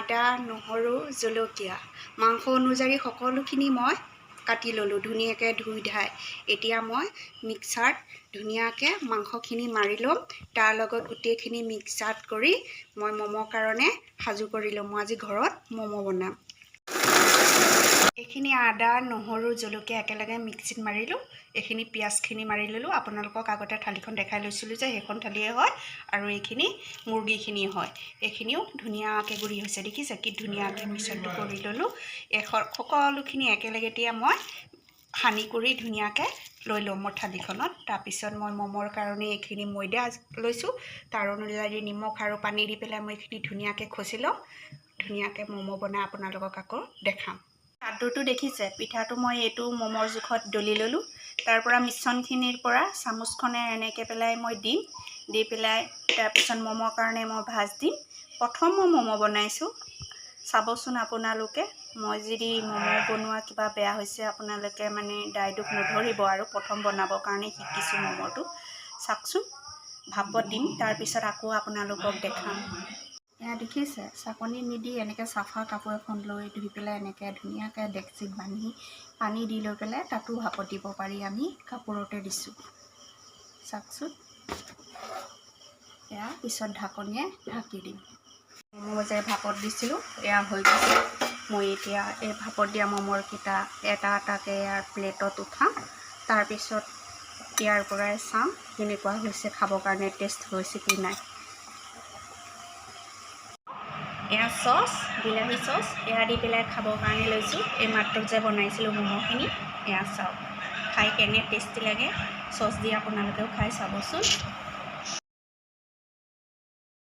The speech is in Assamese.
আদা নহৰু জলকীয়া মাংস অনুযায়ী সকলোখিনি মই কাটি ল'লোঁ ধুনীয়াকৈ ধুই ধাই। এতিয়া মই মিক্সাৰত ধুনীয়াকৈ মাংসখিনি মাৰি ল'ম। তাৰ লগত গোটেইখিনি মিক্সাৰত কৰি মই ম'মৰ কাৰণে সাজু কৰি ল'ম। মই আজি ঘৰত ম'ম' বনাম। এইখিনি আদা নহৰু জলকীয়া একেলগে মিক্সিত মাৰিলোঁ। এইখিনি পিঁয়াজখিনি মাৰি ল'লোঁ। আপোনালোকক আগতে থালিখন দেখাই লৈছিলোঁ যে সেইখন থালিয়ে হয় আৰু এইখিনি মুৰ্গীখিনি হয়। এইখিনিও ধুনীয়াকৈ গুড়ি হৈছে, দেখিছে কি ধুনীয়াকৈ মিশ্ৰণটো কৰি ল'লোঁ। সকলোখিনি একেলগে এতিয়া মই সানি কৰি ধুনীয়াকৈ লৈ ল'ম মোৰ থালিখনত। তাৰপিছত মই ম'মৰ কাৰণে এইখিনি ময়দা লৈছোঁ। তাৰ অনুযায়ী নিমখ আৰু পানী দি পেলাই মই এইখিনি ধুনীয়াকৈ খচি ল'ম। ধুনীয়াকৈ ম'ম' বনাই আপোনালোকক আকৌ দেখাম। লাড্ডুটো দেখিছে, পিঠাটো মই এইটো ম'মৰ জোখত দলি ল'লোঁ। তাৰ পৰা মিশ্ৰণখিনিৰ পৰা চামুচখনে এনেকৈ পেলাই মই দিম। দি পেলাই তাৰপিছত ম'মৰ কাৰণে মই ভাজ দিম। প্ৰথম মই ম'ম' বনাইছোঁ, চাবচোন আপোনালোকে। মই যদি ম'ম' বনোৱা কিবা বেয়া হৈছে আপোনালোকে মানে দায় দুখ নধৰিব আৰু প্ৰথম বনাবৰ কাৰণে শিকিছোঁ ম'ম'টো। চাওকচোন, ভাপত দিম, তাৰপিছত আকৌ আপোনালোকক দেখাম। এয়া দেখিছে, চাকনি নিদি এনেকৈ চাফা কাপোৰ এখন লৈ ধুই পেলাই এনেকৈ ধুনীয়াকৈ ডেক্সিত বান্ধি পানী দি লৈ পেলাই তাতো ভাপত দিব পাৰি। আমি কাপোৰতে দিছোঁ, চাওকচোন। এয়া পিছত ঢাকনিয়ে ঢাকি দিম। ম'ম' যে ভাপত দিছিলোঁ এয়া হৈ গৈছে। মই এতিয়া এই ভাপত দিয়া ম'ম'ৰকেইটা এটা এটাকৈ ইয়াৰ প্লেটত উঠাম। তাৰপিছত ইয়াৰ পৰাই চাম কেনেকুৱা হৈছে, খাবৰ কাৰণে টেষ্ট হৈছে কি নাই। এয়া চচ, বিলাহী চচ, এয়া দি পেলাই খাবৰ কাৰণে লৈছোঁ। এই মাত্ৰ যে বনাইছিলোঁ ম'ম'খিনি, এয়া চাওক খাই কেনে টেষ্টি লাগে। চচ দি আপোনালোকেও খাই চাবচোন।